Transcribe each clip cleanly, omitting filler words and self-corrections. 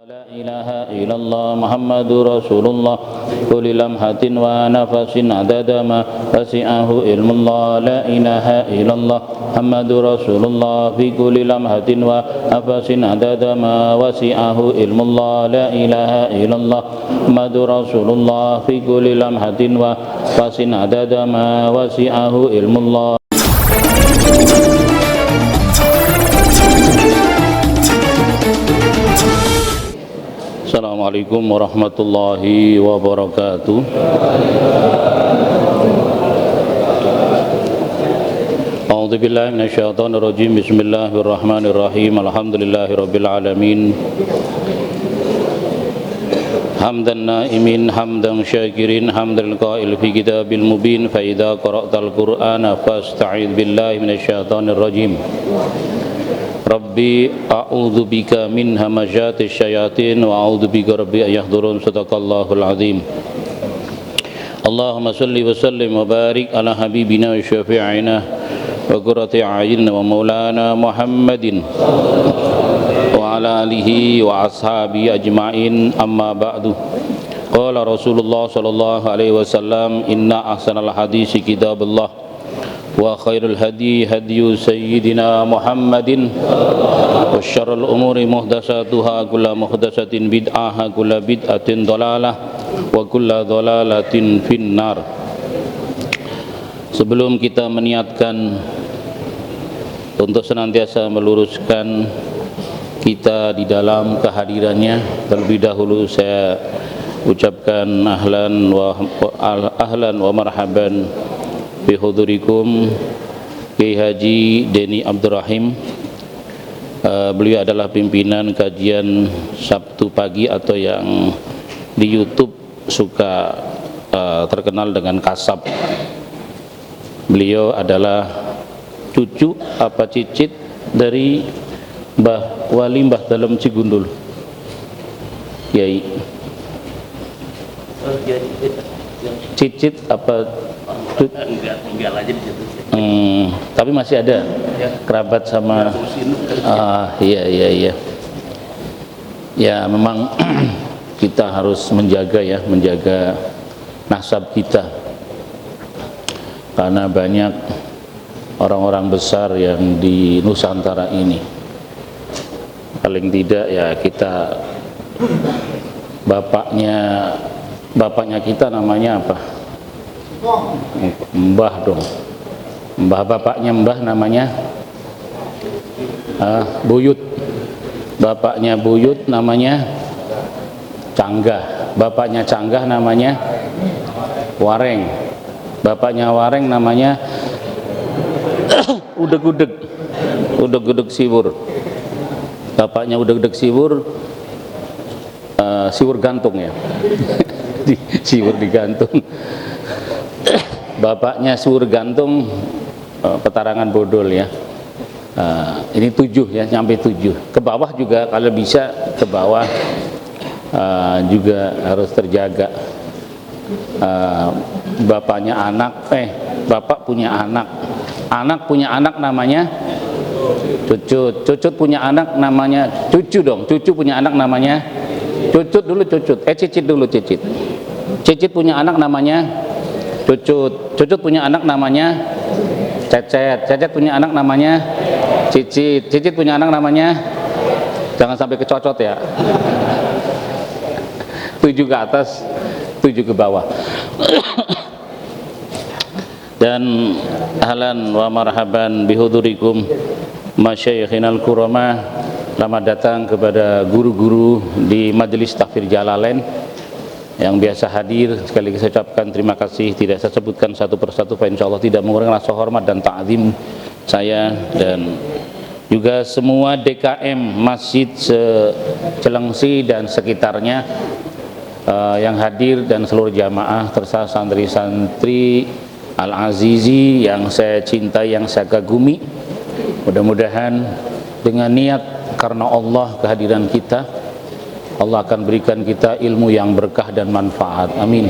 لا إله إلا الله محمد رسول الله كل لمحة ونفس عدد ما وسعه علم الله لا إله إلا الله محمد رسول الله في كل لمحة ونفس عدد ما وسعه علم الله لا إله إلا الله محمد رسول الله في كل لمحة ونفس عدد ما وسعه علم الله. Assalamualaikum warahmatullahi wabarakatuh. A'udzu billahi minasyaitonir rajim. Bismillahirrahmanirrahim. Alhamdulillahirabbil alamin. Hamdan na'imin hamdan syakirin hamdal qa'il fi kitabil mubin fa idza qara'tal qur'ana fasta'idz billahi minasyaitonir rajim. Rabbi a'udzu bika min hamazatis syayatin wa a'udzu bika rabbi ayahdurun. Sadaqallahul azim. Allahumma salli wa sallim wa barik ala habibina wa syafi'ina wa qurrati a'yunina wa maulana Muhammadin wa ala alihi wa ashabihi ajma'in, amma ba'du. Qala Rasulullah sallallahu alaihi wasallam, inna ahsanal hadisi kitabullah wa khairul hadi hadiyu sayyidina Muhammadin wa syarrul umuri muhdatsatuha kullu muhdatsatin bid'ah kullu bid'atin dhalalah wa kullu dhalalatin finnar. Sebelum kita meniatkan untuk senantiasa meluruskan kita di dalam kehadirannya, terlebih dahulu saya ucapkan ahlan wa marhaban bihudurikum Kiai Haji Deni Abdurrahim. Beliau adalah pimpinan kajian Sabtu pagi atau yang di YouTube suka terkenal dengan Kasab. Beliau adalah cucu apa cicit dari Mbah Wali Mbah Dalem Cigundul. Kiai cicit apa tinggal aja di situ. Tapi masih ada ya, kerabat sama iya. Ya memang kita harus menjaga nasab kita, karena banyak orang-orang besar yang di Nusantara ini. Paling tidak ya kita bapaknya kita namanya apa? Mbah dong. Mbah bapaknya Mbah namanya Buyut. Bapaknya Buyut namanya Canggah. Bapaknya Canggah namanya Wareng. Bapaknya Wareng namanya Udeg-udeg. Udeg-udeg Siwur. Bapaknya Udeg-udeg Siwur Siwur gantung ya. Siwur digantung. Bapaknya Siwur gantung petarangan bodol ya. Ini 7 ya, nyampe 7. Ke bawah juga kalau bisa ke bawah juga harus terjaga. Bapaknya anak, bapak punya anak punya anak namanya Cucut. Cucut punya anak namanya cucu dong. Cucu punya anak namanya Cucut dulu Cucut. Cicit dulu Cicit. Cicit punya anak namanya Cucut. Cucut punya anak namanya Cecet. Cecet punya anak namanya Cicit. Cicit punya anak namanya, jangan sampai kecocot ya. 7 ke atas, 7 ke bawah. Dan ahlan wa marhaban bihudurikum masyayikhinal kurama. Selamat datang kepada guru-guru di Majelis Tahfidz Jalalain yang biasa hadir. Sekali lagi saya ucapkan terima kasih. Tidak saya sebutkan satu persatu, insyaallah tidak mengurangi rasa hormat dan ta'zim saya, dan juga semua DKM Masjid Celengsi dan sekitarnya yang hadir, dan seluruh jamaah serta santri-santri Al-Azizi yang saya cintai, yang saya kagumi. Mudah-mudahan dengan niat karena Allah kehadiran kita, Allah akan berikan kita ilmu yang berkah dan manfaat. Amin.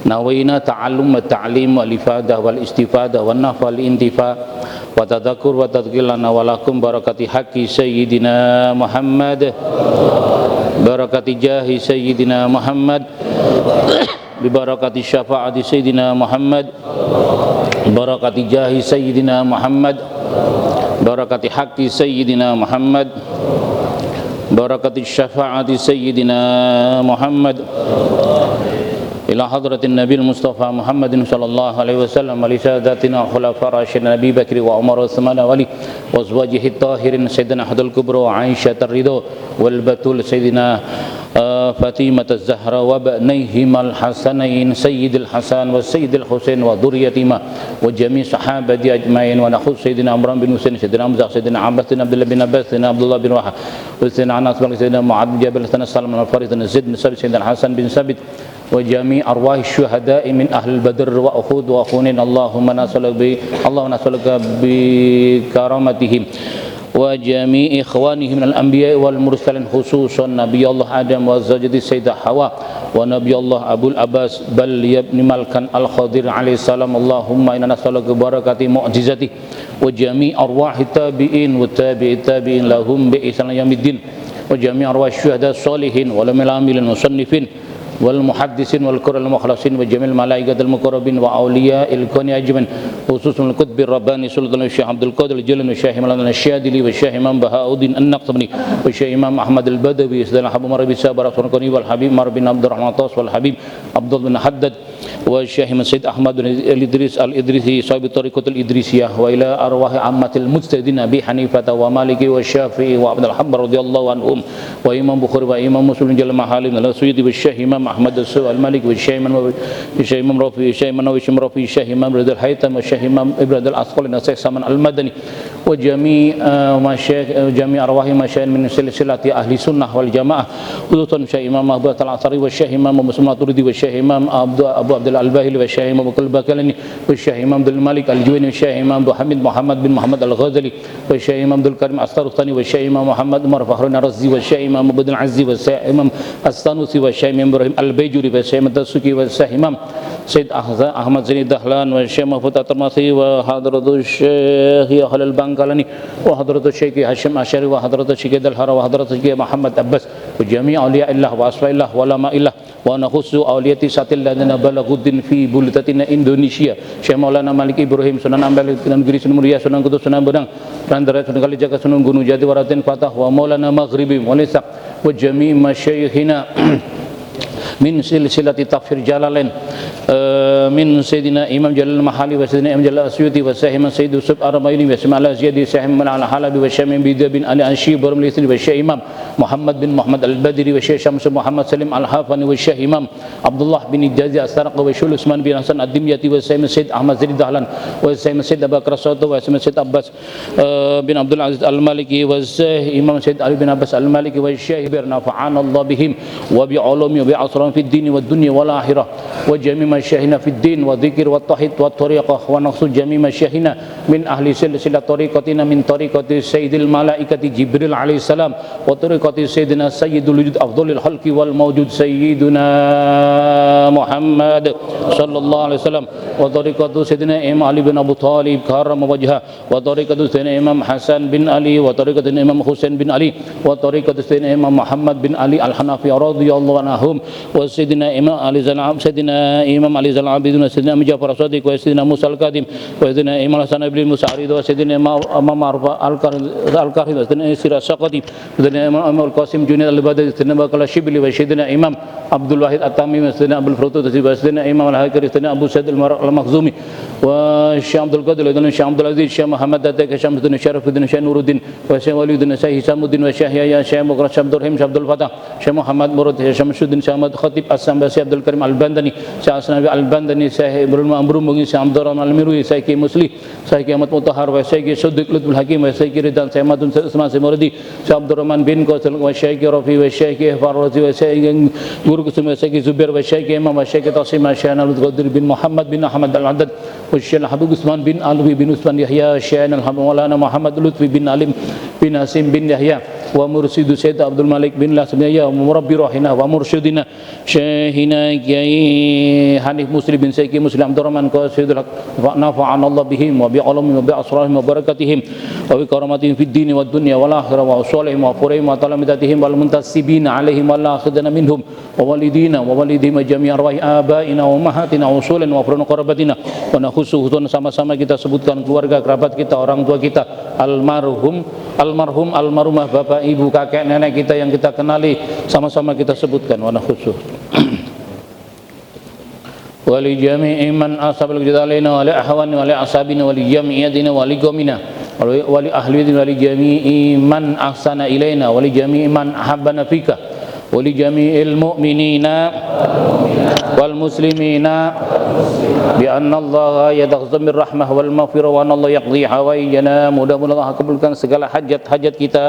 Nawaina ta'allum wa ta'lim wal ifadah wal istifadah wan nafa wal intifa wa tadhakkur wa tadhkir lana wa lakum barakati haqqi sayyidina Muhammad barakati jahi sayyidina Muhammad bi barakati syafaati sayyidina Muhammad barakati jahi sayyidina Muhammad barakati haqqi sayyidina Muhammad barakati syafaati sayyidina Muhammad ila hadratin Nabi Mustafa Muhammadin sallallahu alaihi wasallam wa li sadatina khulafa rasyidin Nabi Bakri wa Umar wa Utsman wa Ali wa azwajihi tahirin sayyidina Hadul Kubra wa Aisyah ar-Ridha wal Batul sayyidina Fatimah az-Zahra wa ba'nayhim al-Hasanain sayyidil Hasan wa sayyidil Husain wa dhurriyyatima wa jami' sahabati ajmain wa nakhus sayyidina Amran bin Husain sayyidina Hamzah sayyidina Abbas bin Abdullah bin Abbas sayyidina Abdullah bin Wahab sayyidina Anas bin sayyidina Mu'adh bin Jabal sayyidina Salam al-Farid sayyidina Sabit sayyidina Hasan bin Sabit wa jami' arwah syuhada'i min ahli Badr wa Uhud wa Hunain Allahumma nas'aluka bi karamatihim wa jami' ikhwanihim minal anbiya wal mursalin khususan Nabi Allah Adam wa zawjati Sayyidah Hawa wa Nabi Allah Abul Abbas bal yabni Malkan Al-Khadir alaihi salam Allahumma inna nas'aluka barakati mu'jizati wa jami' arwahi tabi'in wa tabi'i tabi'in lahum bi ihsan yaumiddin wa jami' arwah syuhada sholihin wal amilin musannifin wal muhaddisin wal qur'an al mukhlasin wa jamil malaikatil muqarrabin wa awliya'il kuni ajman khususul qutbi rabbani sultan Syekh Abdul Qadir Jilani Syekh Maulana Syadili wa Syekh Imam Bahauddin An-Naqshbandi wa Syekh Imam Ahmad Al-Badawi sedana Habib Marabi Sabar Rasulani wal Habib Mar bin Abdurrahman Tas wal Habib Abdul bin Haddad wa Syekh Sayyid Ahmad bin Idris Al-Idrisi sahib tariqatul Idrisiyah wa ila arwah ammatil mujtahidin Abi Hanifah wa Maliki wa Syafi'i wa Abdul Hamid radhiyallahu anhum wa Imam Bukhari wa Imam Muslim jalla mahalim la Suyuti wa Syekh Imam Ahmad Al-Malik wa Syekh Imam Rafi Syekh Imam Nawawi Rafi Syekh Imam Ridal Haytham wa Syekh Imam Ibrahim Al-Asqalani Syekh Saman Al-Madani wa jami' arwahi masyayikh min silsilati ahli sunnah wal jamaah khususan Syekh Imam Mahbub Al-Asari wa Syekh Imam Muslim Maturidi wa Syekh Imam Abu Abdul Al-Bahili wa Syekh Imam Al-Bakalani wa Syekh Imam Abdul Malik Al-Juwaini wa Syekh Imam Hamid Muhammad bin Muhammad Al-Ghazali wa Syekh Imam Abdul Karim As-Sarustani wa Syekh Imam Muhammad Umar Fakhrun Ar-Razi wa Syekh Imam Abdul Aziz wa Syekh Imam As-Sanusi wa Syekh Imam Ibrahim Al-Bayjuri wa Syekh Tasuki wa Syekh Imam Said Ahmad Zaini Dahlan wa Syekh Mahfud At-Tarmasi wa hadratus Syekh Halal Bangkalani wa hadratus Syekh Hashim Asy'ari wa hadratus Syekh Dalhara wa hadratus Syekh Muhammad Abbas wa jami' awliya'illah wa asfa'illah wa lama'illah wa nakhussu awliyati satil ladina balaghuddin fi buldatina Indonesia Syekh Maulana Malik Ibrahim Sunan Ampel Sunan Giri Sunan Muria Sunan Kudus Sunan Badang Randara Sunan Kalijaga Sunan Gunung Jati Waratin Fatah wa Maulana Maghribi wa Lisak wa jami' masyayikhina min silsilati tafsir Jalalain min Sayyidina Imam Jalal Mahali wa Sayyidina Imam Jalal Asyuti wa Syekh Imam Sayyid Yusuf Ar-Ramaili wa Syekh Al-Ziyadi Syekh Imam Al-Halabi wa Syekh Imam Bida bin Ali Anshib wa Ramlisri wa Syekh Imam Muhammad bin Muhammad Al-Badri wa Syekh Syamsul Muhammad Salim Al-Hafani wa Syekh Imam Abdullah bin Jazi As-Sarq wa Syekh Usman bin Hasan Ad-Dimyati wa Syekh Sayyid Ahmad Zaid Dahlan wa Syekh Sayyid Abu Bakar As-Sawt wa Syekh Sayyid Abbas bin Abdul Aziz Al-Maliki wa Syekh Imam Sayyid Ali bin Abbas Al-Maliki wa Syekh Birnafa'ana Allah bihim wa bi'ulumi wa bi'asran fid din wa dunya wal akhirah wa jami' masyayikhina fid din wa dzikr wa tauhid wa tariqah wa naqsu jami' masyayikhina min ahli silsilah tariqatina min tariqati sayyidil malaikati Jibril alaihi salam wa tariqati sayyidina sayyidul wujud afdhalil khalqi wal mawjud sayyiduna Muhammad sallallahu alaihi wasallam wa tariqatu sayyidina Imam Ali bin Abu Thalib karram wajha wa tariqatu sayyidina Imam Hasan bin Ali wa tariqatu Imam Husain bin Ali wa tariqatu sayyidina Imam Muhammad bin Ali Al-Hanafi radhiyallahu anhum wa sayyidina Imam Ali Sayyidina Imam Ali Zal Abidin wa Sayyidina Ja'far As-Sadiq wa Sayyidina Musa Al-Kadim wa Sayyidina Imam Hasan bin Musa Arid wa Sayyidina Imam Arfa Al-Karhi wa Sayyidina Sirah Saqati wa Sayyidina Imam Al-Qasim Junaid Al-Badri wa Sayyidina Bakal Shibli wa Sayyidina Imam Abdul Wahid At-Tamimi wa Sayyidina Abdul Frutut wa Sayyidina Imam Al-Hakari wa Sayyidina Abu Sa'id Al-Makhzumi wa Syekh Abdul Qadir wa Syekh Abdul Aziz Syekh Muhammad Datak Syamsuddin Syarifuddin Syekh Nuruddin wa Syekh Waliuddin Syekh Hisamuddin wa Syekh Yahya Syekh Mughras Syekh Abdul Rahim Syekh Abdul Fatah Syekh Muhammad Murad Syekh Syamsuddin Syekh Ahmad Khatib As-Sambasi Abdul Karim Al-Bandani Syekh Asnawi Al-Bandani Syekh Ibrahim Amrum Syekh Abdurrahman Al-Mirwi Syekh Musli Syekh Ahmad Mutahhar wa Syekh Siddiq Lutful Hakim wa Syekh Ridwan Syekh Madun Usman Simurdi Syekh Abdurrahman bin Qasim wa Syekh Rafi wa Syekh Farrazi wa Syekh Guru Kusum wa Syekh Zubair wa Syekh Imam wa Syekh Tasim wa Syekh Al-Qadir bin Muhammad bin Ahmad Al-Haddad wa Syekh Habib Usman bin Alwi bin Usman Yahya Syekh Al-Maulana Muhammad Lutfi bin Alim bin Hasim bin Yahya wa mursidu Sayyid Abdul Malik bin Lasmiyah wa murabbi rahina wa mursyidina Syekhina Kiai Hanif Muslim bin Sayyid Muslim Abdurrahman Qasidul nafa'ana Allah bihim wa bi alamihim wa bi asrarihim wa barakatihim wa bi karamatihim fid dini wad dunya wal akhirah wa usulihim wa furihim wa talamidatihim wal muntasibina alaihim wa la akhidana minhum wa walidina wa walidihim jami'an arwahi abaina wa ummahatina wa usulina wa furun qarabatina wa nakhusuhun sama-sama kita sebutkan keluarga kerabat kita, orang tua kita, almarhumah bapak ibu kakek nenek kita yang kita kenali, sama-sama kita sebutkan wa nakhusuh wa li jami'i man asabal jadalina wa li ahwani wa li asabina wa li jami'atina wa li qomina wa li ahlina wa li jami'i man ahsana ilaina wa li jami'i man ahabbana fika wa li jami'il mu'minina wal muslimina bi anna Allah yataghzamir rahmah wal maghfirah wa anna Allah yaqdi hawaijana. Mudah-mudahan Allah kabulkan segala hajat-hajat kita,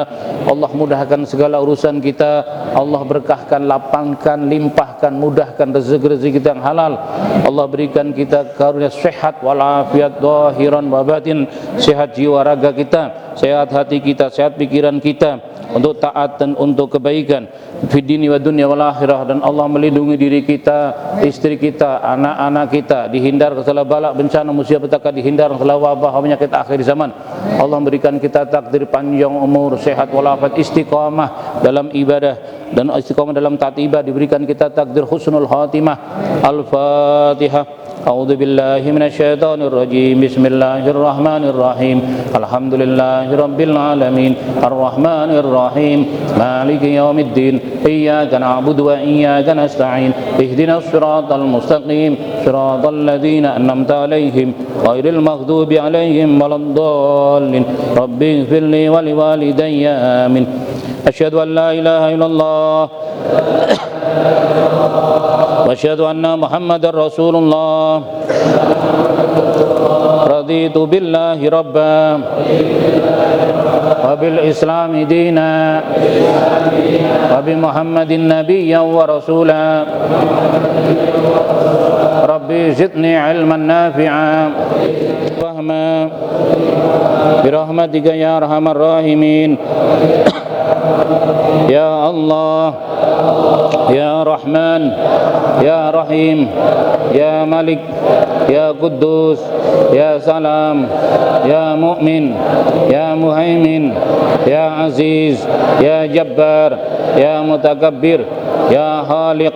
Allah mudahkan segala urusan kita, Allah berkahkan, lapangkan, limpahkan, mudahkan rezeki-rezeki kita yang halal. Allah berikan kita karunia sehat walafiat zahiran wa batin, sehat jiwa raga kita, sehat hati kita, sehat pikiran kita untuk taat dan untuk kebaikan fid dini wa dunya wal akhirah. Dan Allah melindungi diri kita, istri kita, anak-anak kita, dihindar segala balak bencana musibah petaka, dihindar segala wabah penyakit akhir zaman. Allah memberikan kita takdir panjang umur, sehat walafiat, istiqamah dalam ibadah dan istiqamah dalam taat ibadah, diberikan kita takdir husnul khatimah. Al-Fatihah. A'udzu billahi minasyaitonir rajim. Bismillahirrahmanirrahim. Alhamdulillahirabbil alamin. Arrahmanir rahim. Maliki yaumiddin. Iyyaka na'budu wa iyyaka nasta'in. Ihdinas siratal mustaqim. Siratal ladzina an'amta 'alaihim ghairil maghdubi 'alaihim waladdallin. Rabbi ighfirli wa liwalidayya. Amin. Asyhadu an la ilaha illallah wa asyhadu anna Muhammadar Rasulullah. Raditu billahi rabba wa bil islami dina wa bi Muhammadin nabiyyan wa rasula. Rabbi zidni ilman nafi'a fahma birahmatika ya arhamar rahimin. Ya Allah, Ya Rahman, Ya Rahim, Ya Malik, Ya Quddus, Ya Salam, Ya Mu'min, Ya Muhaimin, Ya Aziz, Ya Jabbar, Ya Mutakabbir, Ya Khaliq,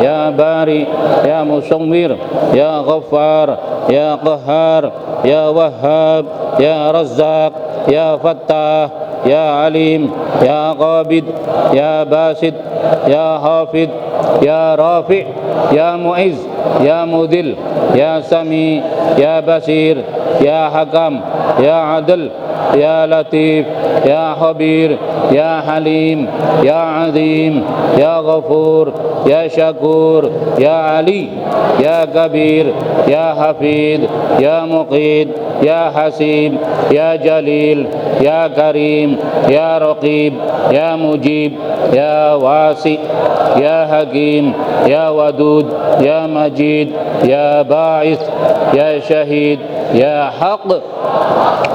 Ya Bari, Ya Musawwir, Ya Ghaffar, Ya Qahhar, Ya Wahhab, Ya Razzaq, Ya Fattah, Ya Alim, Ya Qabid, Ya Basid, Ya Hafid, Ya Rafi', Ya Mu'izz, Ya Mudil, Ya Sami, Ya Basir, Ya Hakam, Ya Adil, Ya Latif, Ya Khabir, Ya Halim, Ya Azim, Ya Ghafur, Ya Syakur, Ya Ali, Ya Kabir, Ya Hafid, Ya Muqid, Ya Hasib, Ya Jalil, Ya Karim, Ya Raqib, Ya Mujib, Ya Wasi, Ya Hakim, Ya Wadud, Ya Majid, Ya Ba'is, Ya Syahid, Ya Haq,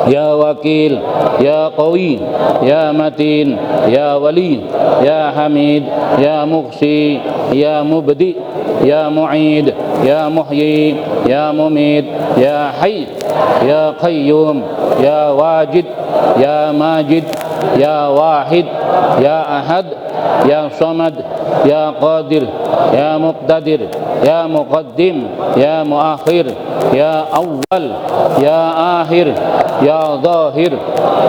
Ya Wakil, Ya Qawi, Ya Matin, Ya Wali, Ya Hamid, Ya Muqsi, Ya Mubdi, Ya Mu'id, Ya Muhyi, Ya Mumit, Ya Hayy, Ya Qayyum, Ya Wajid, Ya Majid, Ya Wahid, Ya Ahad, Ya Samad, Ya Qadir, Ya Muqtadir, Ya Muqaddim, Ya Muakhir, Ya Awwal, Ya Akhir, Ya Zahir,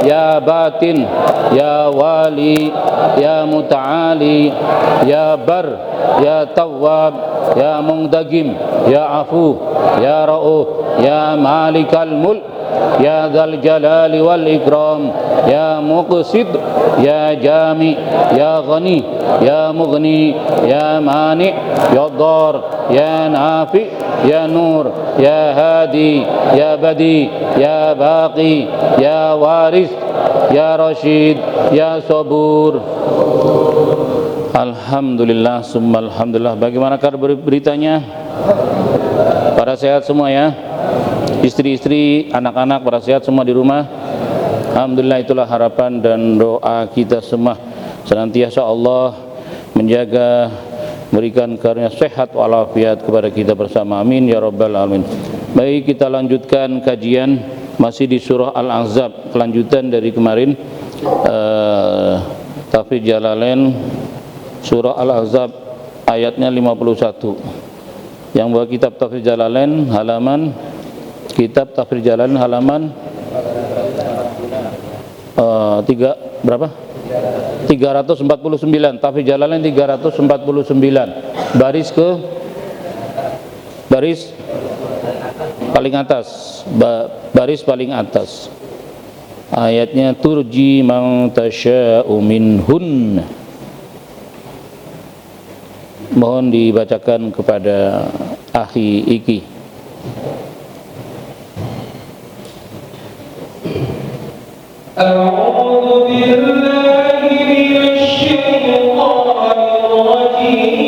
Ya Batin, Ya Wali, Ya Muta'ali, Ya Bar, Ya Tawwab, Ya Muntaqim, Ya Afu, Ya Ra'uf, Ya Malikal Mulk, Ya Dzal Jalali wal Ikram, Ya Muqsid, Ya Jami, Ya Ghani, Ya Mughni, Ya Mani, Ya Dar, Ya Nafi, Ya Nur, Ya Hadi, Ya Badi, Ya Baqi, Ya Waris, Ya Rashid, Ya Sabur. Alhamdulillah, summa alhamdulillah. Bagaimana kabar beritanya? Para sehat semua ya? Istri-istri, anak-anak, para sehat semua di rumah? Alhamdulillah, itulah harapan dan doa kita semua. Senantiasa Allah menjaga berikan karunia sehat walafiat kepada kita bersama, amin ya rabbal alamin. Baik, kita lanjutkan kajian masih di surah Al-Ahzab, kelanjutan dari kemarin. Tafsir Jalalain surah Al-Ahzab ayatnya 51. Yang bawa kitab Tafsir Jalalain halaman berapa? 349. Tafsir Jalalain 349. Baris paling atas. Baris paling atas. Ayatnya turji man tasya'u minhun. Mohon dibacakan kepada akhi Iki. A'udzu billahi minasy syaithanir rajim.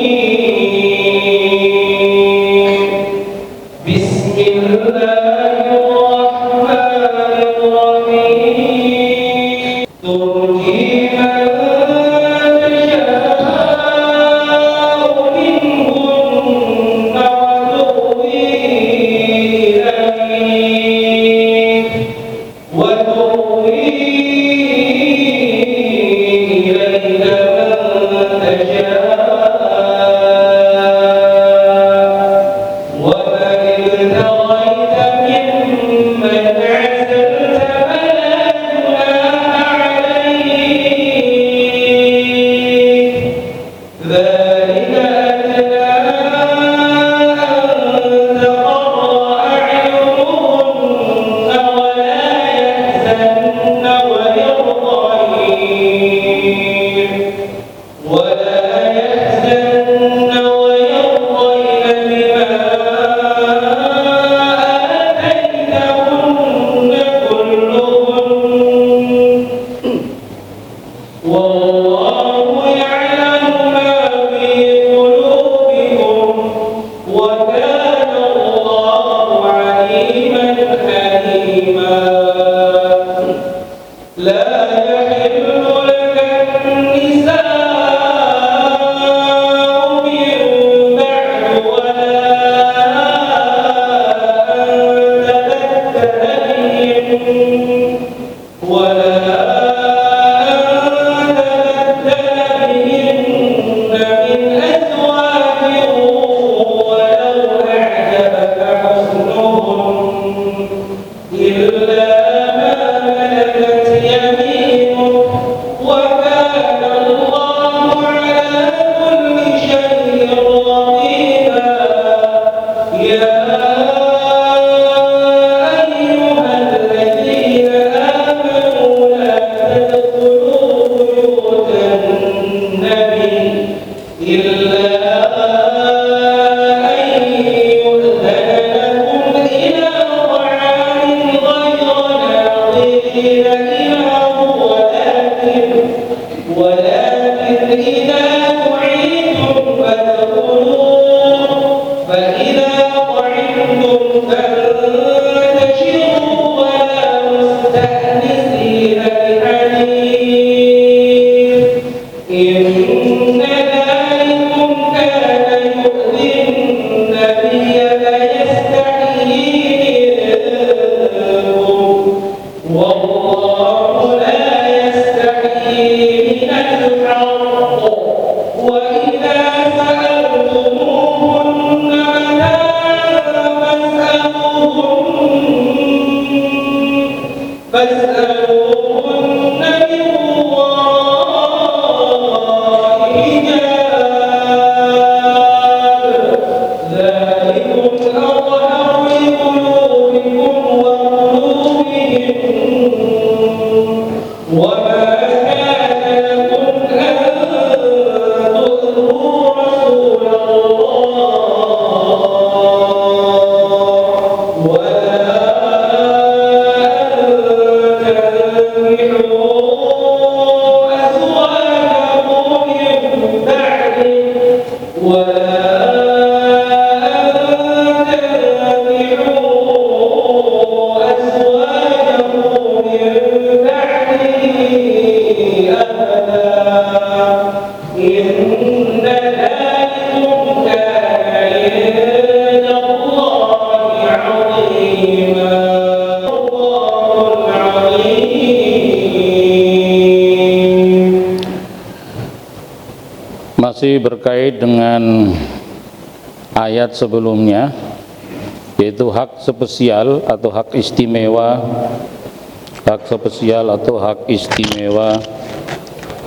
Bismillahirrahmanirrahim. Turji man tasha'u minhunna wa tu'wi ilayk wa إن ذلكم Masih berkait dengan ayat sebelumnya, yaitu hak spesial atau hak istimewa,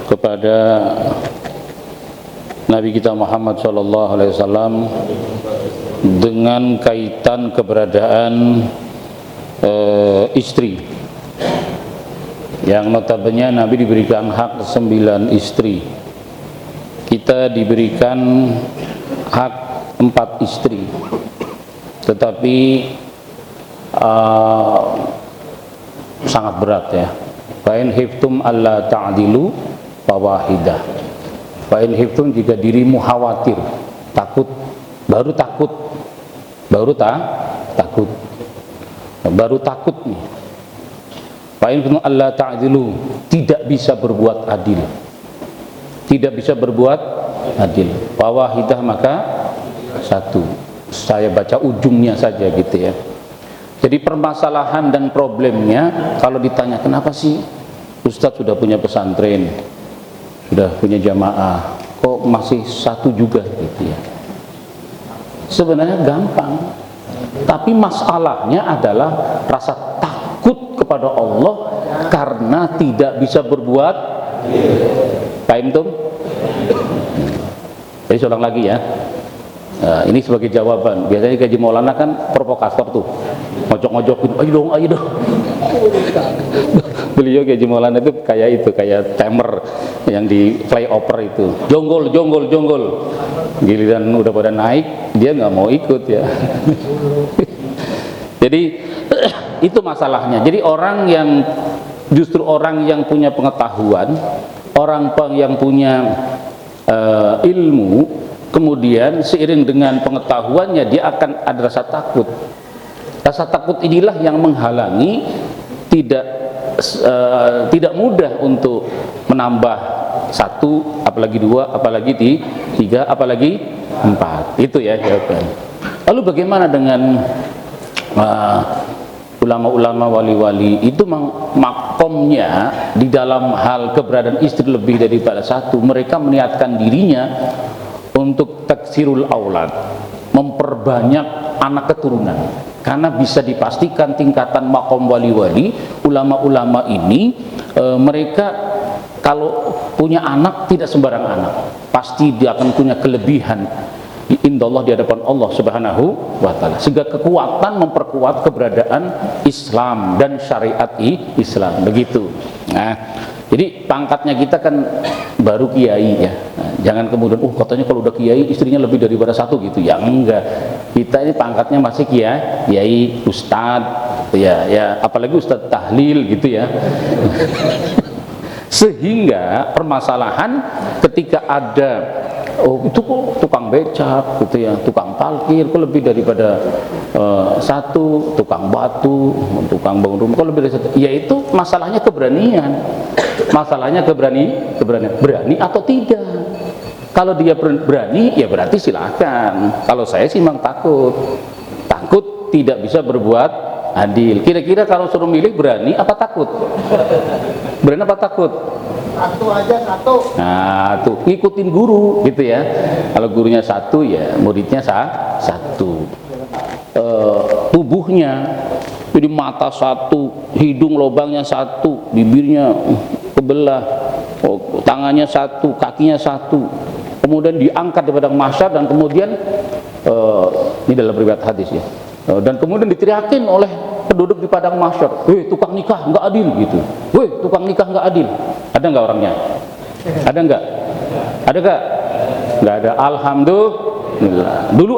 kepada Nabi kita Muhammad SAW dengan kaitan keberadaan istri, yang notabene Nabi diberikan hak 9 istri, kita diberikan hak 4 istri, tetapi sangat berat ya. Fa in khiftum alla ta'dilu fawahidah. Fa in khiftum, jika dirimu khawatir, takut, baru takut nih. Fa in khiftum alla ta'dilu, tidak bisa berbuat adil. Fawahidah, maka satu. Saya baca ujungnya saja gitu ya. Jadi permasalahan dan problemnya, kalau ditanya kenapa sih Ustadz sudah punya pesantren, sudah punya jamaah, kok masih satu juga gitu ya. Sebenarnya gampang, tapi masalahnya adalah rasa takut kepada Allah karena tidak bisa berbuat. Paham tuh? Jadi ulang lagi ya. Ini sebagai jawaban. Biasanya Gaji Maulana kan provokator tuh, ngojok-ngojokin, ayo dong. Beliau Gaji Maulana itu kayak timer yang di flyover itu, jonggol. Giliran udah pada naik, dia nggak mau ikut ya. Jadi itu masalahnya. Jadi orang yang punya pengetahuan, orang yang punya ilmu, kemudian seiring dengan pengetahuannya dia akan ada rasa takut. Rasa takut inilah yang menghalangi tidak mudah untuk menambah 1, apalagi 2, apalagi 3, apalagi 4. Itu ya jawaban. Lalu bagaimana dengan ulama-ulama, wali-wali? Itu makomnya di dalam hal keberadaan istri lebih daripada 1. Mereka meniatkan dirinya untuk taksirul aulad, memperbanyak anak keturunan, karena bisa dipastikan tingkatan makom wali-wali, ulama-ulama ini mereka kalau punya anak tidak sembarang anak, pasti dia akan punya kelebihan indallah di hadapan Allah Subhanahu wa taala, sehingga kekuatan memperkuat keberadaan Islam dan syariat Islam begitu. Nah, jadi pangkatnya kita kan baru kiai ya. Nah, jangan kemudian katanya kalau udah kiai istrinya lebih daripada 1 gitu. Ya enggak. Kita ini pangkatnya masih kiai, ustadz ya, apalagi ustadz tahlil gitu ya. Sehingga permasalahan ketika ada itu kok tukang becak gitu ya, tukang parkir kok lebih daripada 1, tukang batu, tukang bangun rumah kok lebih dari 1. Yaitu masalahnya keberanian. Berani atau tidak. Kalau dia berani ya berarti silakan. Kalau saya sih memang takut tidak bisa berbuat adil. Kira-kira kalau suruh milih berani apa takut? Berani apa takut? 1. Nah tuh ngikutin guru gitu ya. Kalau gurunya 1 ya muridnya 1. Tubuhnya jadi mata 1, hidung lubangnya 1, bibirnya kebelah, tangannya 1, kakinya 1, kemudian diangkat di padang mahsyar, dan kemudian ini dalam riwayat hadis ya, dan kemudian diteriakin oleh penduduk di padang mahsyar, "Weh tukang nikah nggak adil," gitu. "Weh tukang nikah nggak adil." Ada nggak orangnya? Ada nggak? Ada nggak? Nggak ada. Alhamdulillah. Dulu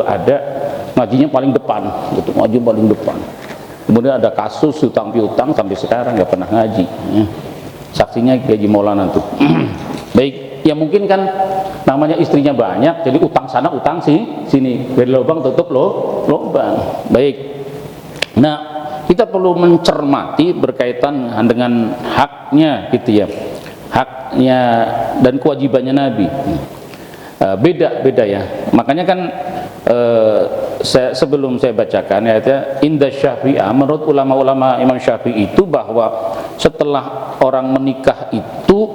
ada. Ngajinya paling depan, gitu. Ngaji paling depan. Kemudian ada kasus utang piutang sampai sekarang nggak pernah ngaji. Saksinya Gaji Maulana tuh. Baik, ya mungkin kan namanya istrinya banyak, jadi utang sana utang sini, dari lubang tutup lubang. Baik. Nah, kita perlu mencermati berkaitan dengan haknya gitu ya, haknya dan kewajibannya Nabi. Beda ya. Makanya kan sebelum saya bacakan ayatnya, inda Syafi'ah, menurut ulama-ulama Imam Syafi'i itu bahwa setelah orang menikah itu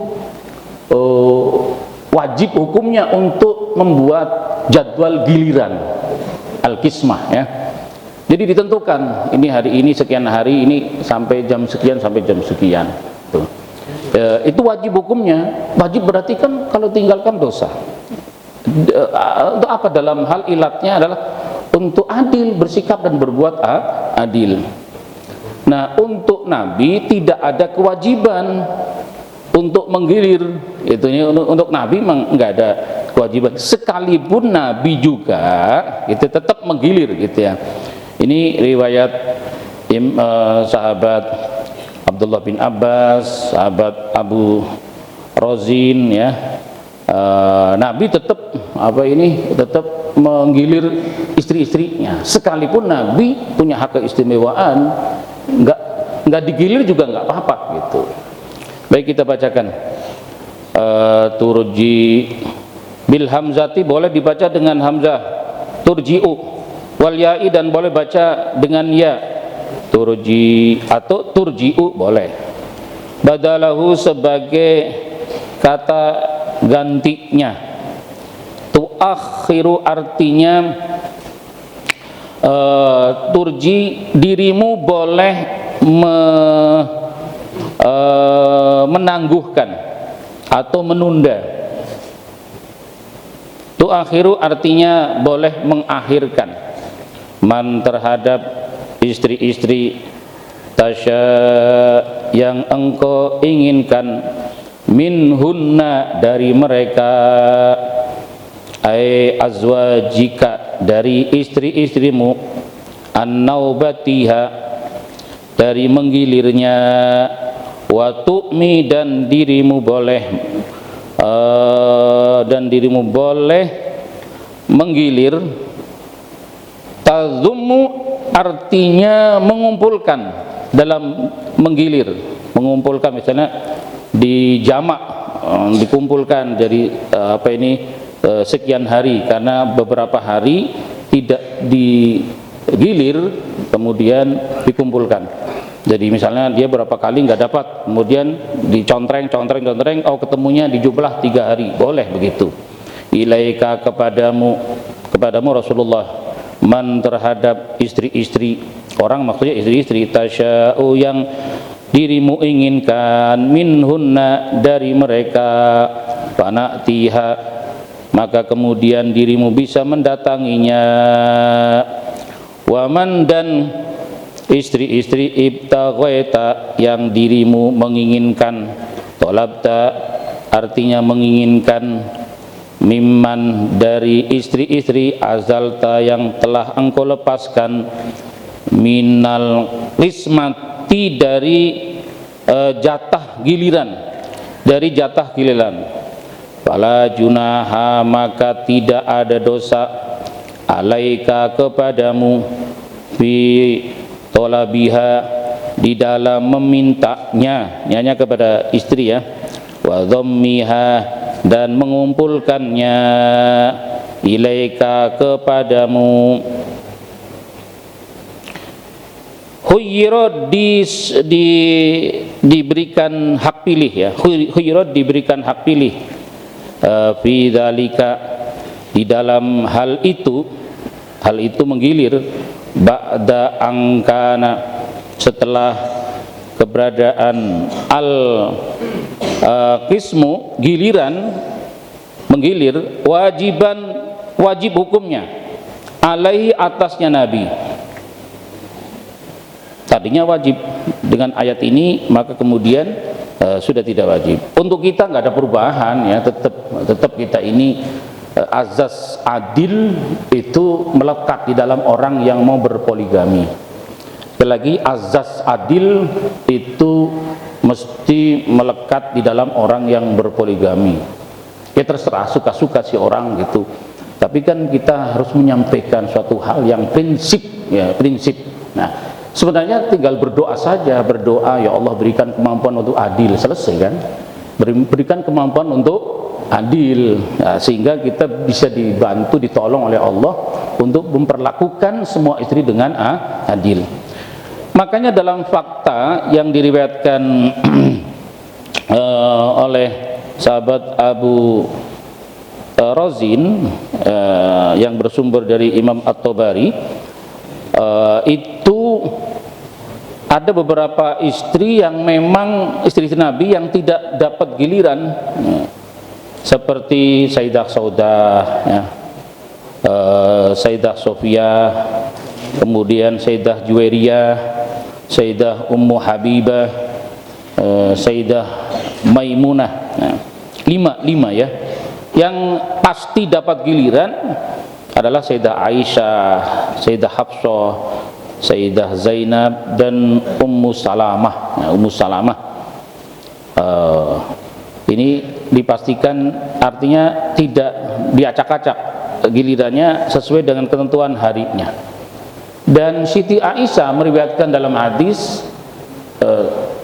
wajib hukumnya untuk membuat jadwal giliran al-qismah ya. Jadi ditentukan ini hari ini sekian hari ini sampai jam sekian sampai jam sekian. Tuh. Itu wajib hukumnya. Wajib berarti kan kalau tinggalkan dosa. Untuk apa? Dalam hal ilatnya adalah untuk adil, bersikap dan berbuat adil. Nah, untuk Nabi tidak ada kewajiban untuk menggilir. Itu untuk Nabi memang nggak ada kewajiban. Sekalipun Nabi juga itu tetap menggilir gitu ya. Ini riwayat sahabat Abdullah bin Abbas, sahabat Abu Rozin ya. Nabi tetap tetap menggilir istri-istrinya. Sekalipun Nabi punya hak keistimewaan, nggak digilir juga nggak apa-apa gitu. Baik, kita bacakan. Turji bil hamzati boleh dibaca dengan hamzah, turji'u wal ya'i, dan boleh baca dengan ya, turji atau turji'u boleh. Badalahu sebagai kata gantinya. Tuakhiru artinya turji, dirimu boleh menangguhkan atau menunda. Tuakhiru artinya boleh mengakhirkan. Man terhadap istri-istri tasya yang engkau inginkan, minhunna dari mereka, ay azwajika dari istri-istrimu, an-naubatiha dari menggilirnya, wa tu'mi dan dirimu boleh menggilir. Tazummu artinya mengumpulkan dalam menggilir, mengumpulkan misalnya di jamak, dikumpulkan dari sekian hari, karena beberapa hari tidak digilir kemudian dikumpulkan. Jadi misalnya dia berapa kali nggak dapat, kemudian dicontreng, oh ketemunya di jumlah 3 hari, boleh begitu. Ilaika kepadamu Rasulullah, man terhadap istri-istri orang, maksudnya istri-istri, tasya'u yang dirimu inginkan, minhunna dari mereka, fana'tiha maka kemudian dirimu bisa mendatanginya. Waman dan istri-istri ibtaghaita yang dirimu menginginkan, tolabta artinya menginginkan, mimman dari istri-istri, azalta yang telah engkau lepaskan, minal qismati dari jatah giliran, dari jatah giliran. Fala junaha maka tidak ada dosa, alaika kepadamu, fi tolabiha di dalam memintanya, nyanya kepada istri ya, wa dhammiha dan mengumpulkannya, ilaika kepadamu. Khuyirot diberikan hak pilih ya, khuyirot diberikan hak pilih, fi dzalika di dalam hal itu menggilir, ba'da angkana setelah keberadaan qismu giliran menggilir, wajib hukumnya, alaihi atasnya Nabi. Tadinya wajib, dengan ayat ini maka kemudian sudah tidak wajib. Untuk kita nggak ada perubahan ya, tetap kita ini azas adil itu melekat di dalam orang yang mau berpoligami. Sekali lagi, azas adil itu mesti melekat di dalam orang yang berpoligami. Ya terserah suka-suka si orang gitu. Tapi kan kita harus menyampaikan suatu hal yang prinsip ya, prinsip. Nah, sebenarnya tinggal berdoa saja, berdoa ya Allah berikan kemampuan untuk adil, selesai kan? Berikan kemampuan untuk adil, nah, sehingga kita bisa dibantu, ditolong oleh Allah untuk memperlakukan semua istri dengan adil. Makanya dalam fakta yang diriwayatkan oleh sahabat Abu Razin yang bersumber dari Imam At-Tabari, itu ada beberapa istri yang memang istri Nabi yang tidak dapat giliran, seperti Sayyidah Saudah, ya, Sayyidah Sofia, kemudian Sayyidah Juwairiyah, Sayyidah Ummu Habibah, Sayyidah Maimunah. Nah, lima ya. Yang pasti dapat giliran adalah Sayyidah Aisyah, Sayyidah Hafsah, Sayyidah Zainab, dan Ummu Salamah. Nah, Ummu Salamah ini dipastikan, artinya tidak diacak-acak gilirannya sesuai dengan ketentuan harinya. Dan Siti Aisyah meriwayatkan dalam hadis,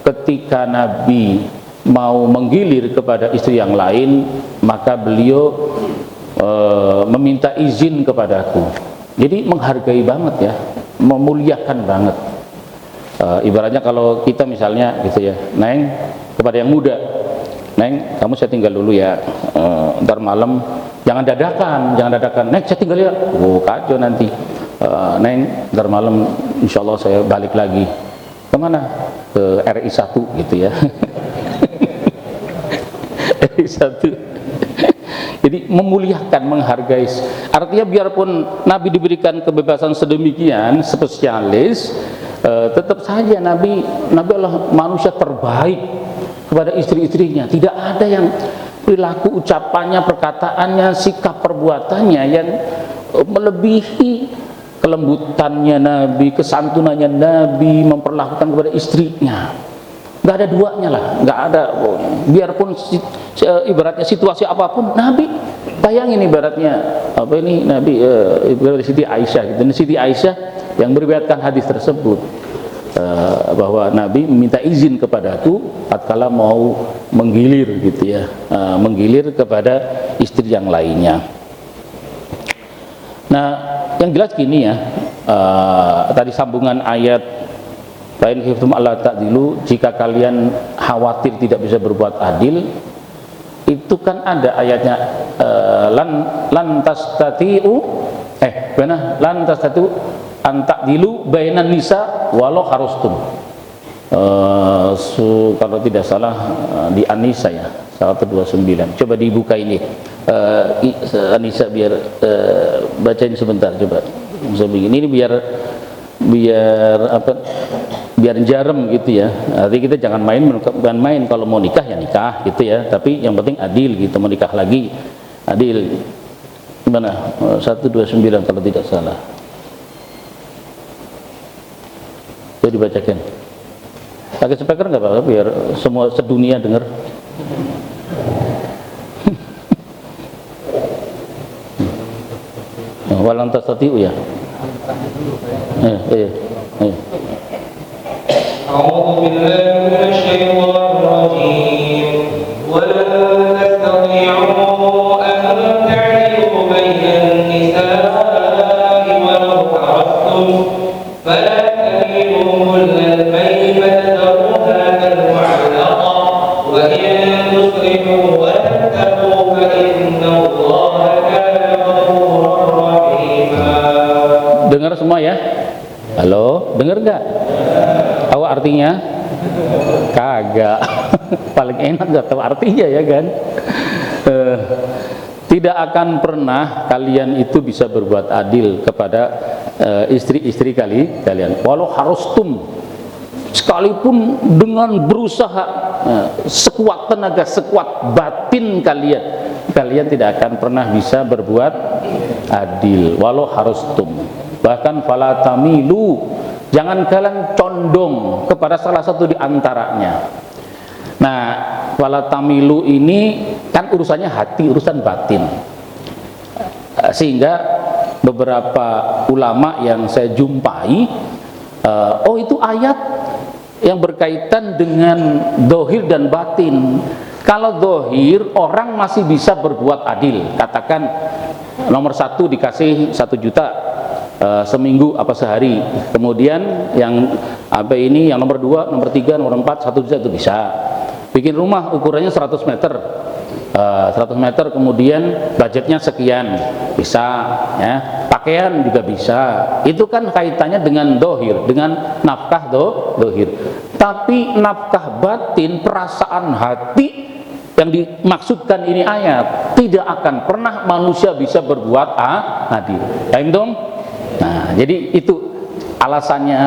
ketika Nabi mau menggilir kepada istri yang lain, maka beliau meminta izin kepadaku. Jadi menghargai banget ya, memuliakan banget. Ibaratnya kalau kita misalnya gitu ya, Neng, kepada yang muda, Neng, kamu saya tinggal dulu ya, ntar malam jangan dadakan, Neng saya tinggal ya, oh kacau nanti. Neng, ntar malam insya Allah saya balik lagi. Kemana? Ke RI 1 gitu ya. RI 1. Jadi memuliakan, menghargai. Artinya biarpun Nabi diberikan kebebasan sedemikian spesialis, tetap saja Nabi adalah manusia terbaik kepada istri-istrinya. Tidak ada yang perilaku ucapannya, perkataannya, sikap perbuatannya yang melebihi kelembutannya Nabi, kesantunannya Nabi memperlakukan kepada istrinya. Nggak ada duanya lah, nggak ada. Biarpun ibaratnya situasi apapun, Nabi bayangin ibaratnya apa ini, Nabi ibarat Siti Aisyah gitu. Siti Aisyah yang meriwayatkan hadis tersebut, bahwa Nabi meminta izin kepadaku tatkala mau menggilir gitu ya, menggilir kepada istri yang lainnya. Nah, yang jelas gini ya, tadi sambungan ayat lain khiftum alla ta'dilu, jika kalian khawatir tidak bisa berbuat adil, itu kan ada ayatnya, lan tastati'u lan tastati'u an ta'dilu bainan nisa walau harustum. Kalau tidak salah di An-Nisa ya, 129. Coba dibuka ini An-Nisa, biar bacain sebentar coba. Ini biar apa, biar jarem gitu ya. Artinya kita jangan main kalau mau nikah ya nikah gitu ya, tapi yang penting adil gitu. Mau nikah lagi adil. Gimana? 129 kalau tidak salah. Coba dibacakan. Pakai speaker nggak apa-apa biar semua sedunia dengar. Walang tastati'u ya. أعوذ بالله من الشيطان الرجيم ولن تستطيعوا أن تعدلوا بين النساء ولو حرصتم فلا تميلوا كل الميل فتذروها كالمعلقة وإن تصلحوا وتتقوا فإن الله كان غفورا رحيما. Dengar semua ya? Halo, dengar nggak? Tahu artinya? Kagak. Paling enak nggak tahu artinya ya kan? Tidak akan pernah kalian itu bisa berbuat adil kepada istri-istri kalian. Walau harustum, sekalipun dengan berusaha sekuat tenaga, sekuat batin kalian tidak akan pernah bisa berbuat adil. Walau harustum. Bahkan fala tamilu, jangan kalian condong kepada salah satu di antaranya. Nah, fala tamilu ini kan urusannya hati, urusan batin. Sehingga beberapa ulama yang saya jumpai, itu ayat yang berkaitan dengan dohir dan batin. Kalau dohir, orang masih bisa berbuat adil. Katakan nomor 1 dikasih 1 juta seminggu apa sehari, kemudian yang yang nomor 2, nomor 3, nomor 4 1 juta itu bisa. Bikin rumah ukurannya 100 meter, 100 meter kemudian budgetnya sekian, bisa ya. Pakaian juga bisa. Itu kan kaitannya dengan dohir, dengan nafkah dohir. Tapi nafkah batin, perasaan hati yang dimaksudkan ini ayat, tidak akan pernah manusia bisa berbuat adil. Paham dong? Nah, jadi itu alasannya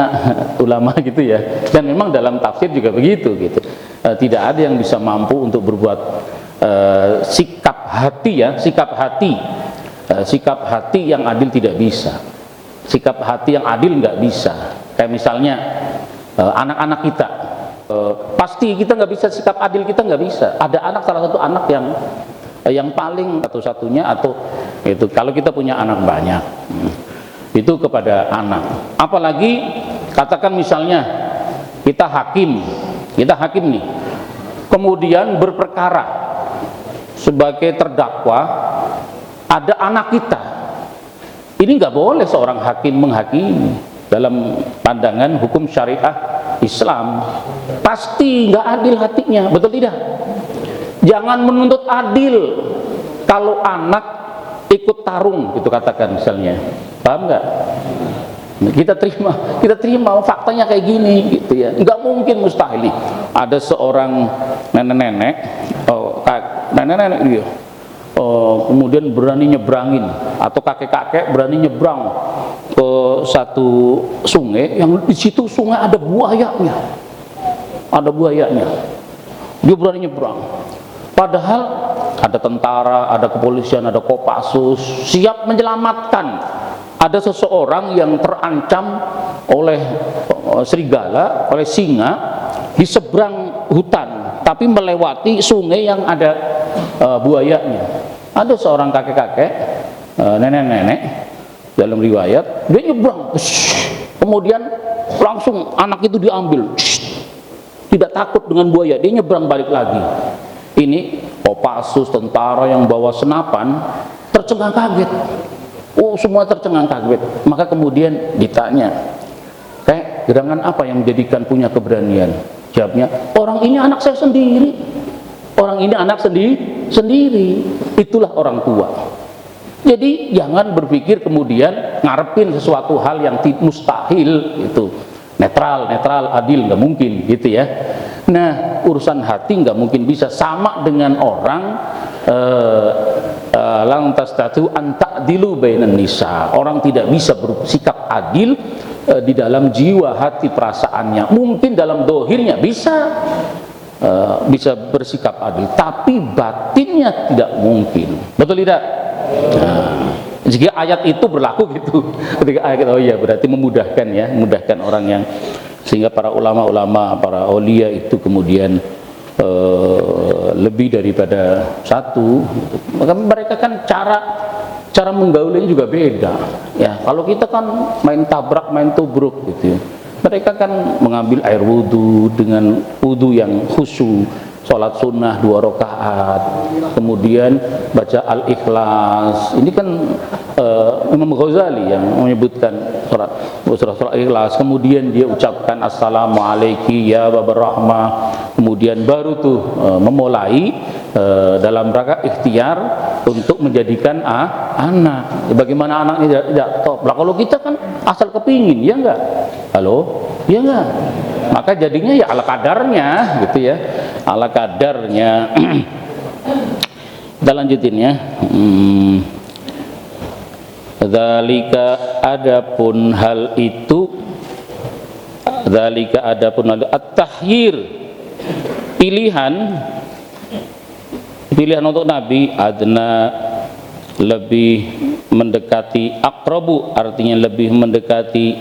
ulama gitu ya. Dan memang dalam tafsir juga begitu gitu. Tidak ada yang bisa mampu untuk berbuat sikap hati ya, sikap hati yang adil tidak bisa. Sikap hati yang adil nggak bisa. Kayak misalnya anak-anak kita, pasti kita nggak bisa sikap adil, kita nggak bisa. Ada anak, salah satu anak yang paling satu-satunya, atau itu kalau kita punya anak banyak, itu kepada anak. Apalagi katakan misalnya kita hakim nih, kemudian berperkara sebagai terdakwa, ada anak kita. Ini nggak boleh seorang hakim menghakimi dalam pandangan hukum syariah Islam. Pasti nggak adil hatinya, betul tidak? Jangan menuntut adil kalau anak ikut tarung, gitu katakan misalnya. Paham nggak? Kita terima faktanya kayak gini gitu ya. Nggak mungkin, mustahil. Ada seorang nenek-nenek dia kemudian berani nyebrangin, atau kakek-kakek berani nyebrang ke satu sungai yang di situ sungai ada buayanya. Dia berani nyebrang. Padahal ada tentara, ada kepolisian, ada Kopassus siap menyelamatkan. Ada seseorang yang terancam oleh serigala, oleh singa di seberang hutan, tapi melewati sungai yang ada buayanya. Ada seorang kakek-kakek, nenek-nenek dalam riwayat, dia nyebrang, kemudian langsung anak itu diambil, tidak takut dengan buaya, dia nyebrang balik lagi. Ini Kopassus, tentara yang bawa senapan, tercengang kaget. Semua tercengang kaget. Maka kemudian ditanya, gerangan apa yang menjadikan punya keberanian? Jawabnya, orang ini anak saya sendiri. Orang ini anak sendiri. Itulah orang tua. Jadi jangan berpikir kemudian ngarepin sesuatu hal yang mustahil itu. Netral, adil, nggak mungkin gitu ya. Nah, urusan hati nggak mungkin bisa sama dengan orang lantas tatu anta'dilu bainan nisa. Orang tidak bisa bersikap adil di dalam jiwa, hati, perasaannya. Mungkin dalam dohirnya bisa bersikap adil, tapi batinnya tidak mungkin. Betul tidak? Nah, jika ayat itu berlaku gitu, ketika ayat berarti memudahkan orang yang, sehingga para ulama-ulama, para aulia itu kemudian lebih daripada satu. Maka mereka kan cara menggaulinya juga beda. Ya, kalau kita kan main tabrak, main tubruk gitu. Mereka kan mengambil air wudhu dengan wudhu yang khusyuk, sholat sunnah 2 rakaat, kemudian baca al-ikhlas. Ini kan Imam Ghazali yang menyebutkan surah ikhlas, kemudian dia ucapkan assalamualaikum ya babar rahmah, kemudian baru tuh memulai dalam rangka ikhtiar untuk menjadikan anak. Bagaimana anaknya tidak top. Lah kalau kita kan asal kepingin, ya enggak? Halo? Ya enggak? Maka jadinya ya ala kadarnya gitu ya. Ala kadarnya. Kita lanjutin ya. Dzalika adapun hal itu, dzalika adapun hal at-tahyir, pilihan untuk Nabi, adna lebih mendekati, aqrabu artinya lebih mendekati,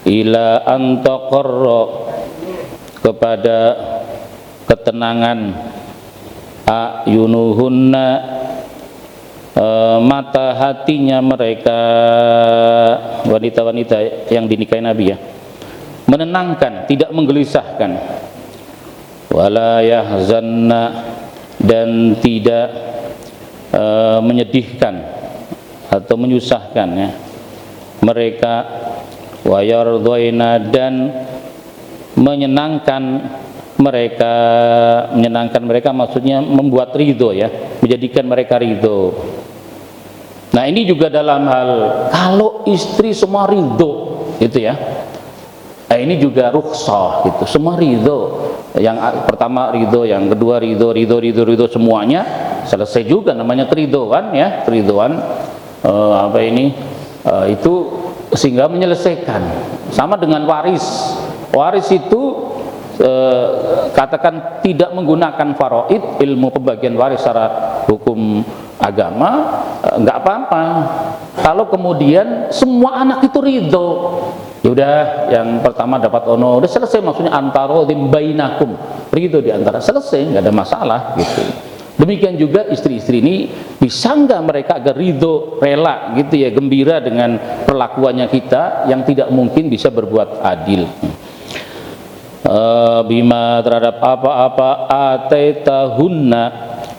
ila antaqarra kepada ketenangan, ayunuhunna mata hatinya mereka, wanita-wanita yang dinikahi Nabi ya, menenangkan, tidak menggelisahkan, wala yahzanna dan tidak menyedihkan atau menyusahkan ya mereka, wa yardhaina dan menyenangkan mereka, menyenangkan mereka maksudnya membuat ridho ya, menjadikan mereka ridho. Nah ini juga dalam hal kalau istri semua ridho gitu ya, nah ini juga rukhsah gitu, semua ridho. Yang pertama ridho, yang kedua ridho semuanya selesai juga, namanya keridhoan ya, keridhoan itu sehingga menyelesaikan. Sama dengan waris, waris itu katakan tidak menggunakan faraid, ilmu pembagian waris secara hukum agama, nggak apa-apa kalau kemudian semua anak itu ridho. Yaudah, yang pertama dapat ono, udah selesai, maksudnya antara bainakum, ridho di antara, selesai, nggak ada masalah gitu. Demikian juga istri-istri ini bisa nggak mereka agar ridho, rela gitu ya, gembira dengan perlakuannya kita yang tidak mungkin bisa berbuat adil. Bima terhadap apa-apa ataitahunna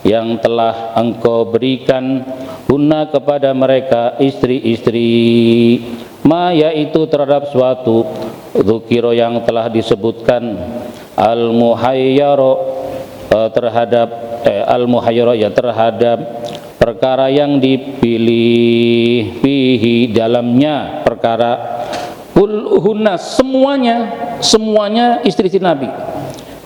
yang telah engkau berikan hunna kepada mereka istri-istri, ma yaitu terhadap suatu dzukira yang telah disebutkan al-muhayyara terhadap al-muhayyara ya terhadap perkara yang dipilih fihi dalamnya perkara kulhunna semuanya istri-istri Nabi.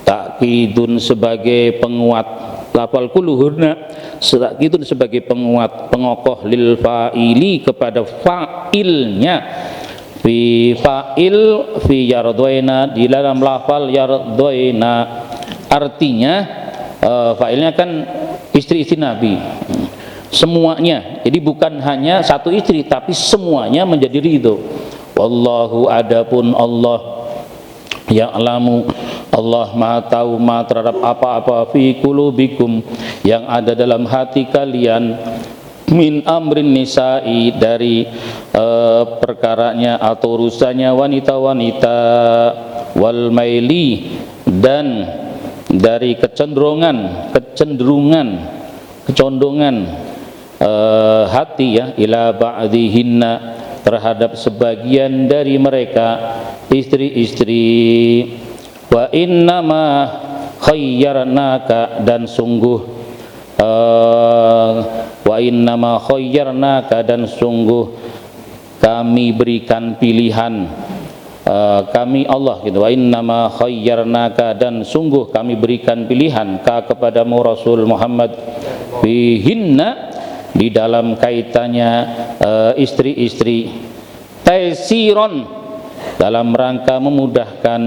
Takkidun sebagai penguat, lafal kulhunna takkidun sebagai penguat, pengokoh lil fa'ili kepada fa'ilnya. Fi fa'il fi yardoina, di dalam lafal yardoina artinya fa'ilnya kan istri-istri Nabi semuanya, jadi bukan hanya satu istri tapi semuanya menjadi ridho. Wallahu adapun Allah ya'lamu, Allah maha tahu ma terhadap apa-apa fi qulubikum yang ada dalam hati kalian, min amrin nisa'i dari perkaranya atau urusannya wanita-wanita, wal maili dan dari kecondongan hati ya, ila ba'dihinna terhadap sebagian dari mereka istri-istri. Wa innama khayyarnaka, dan sungguh wa innama khayyarnaka, dan sungguh kami berikan pilihan, kami Allah gitu. Wa innama khayyarnaka, dan sungguh kami berikan pilihan ka kepadamu Rasul Muhammad bihinna, di dalam kaitannya istri-istri, taisiron dalam rangka memudahkan,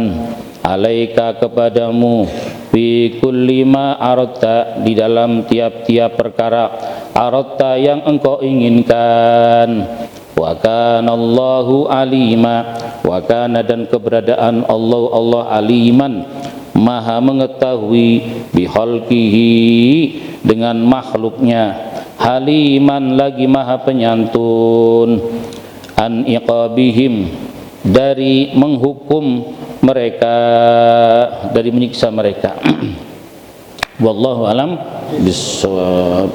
alaika kepadamu, fi kulli ma aradta di dalam tiap-tiap perkara, aradta yang engkau inginkan. Wa kana Allahu alima, wa kana dan keberadaan Allah aliman maha mengetahui, bihalqihi dengan makhluknya, haliman lagi maha penyantun, an iqabihim dari menghukum mereka, dari menyiksa mereka. Wallahu alam bissawab.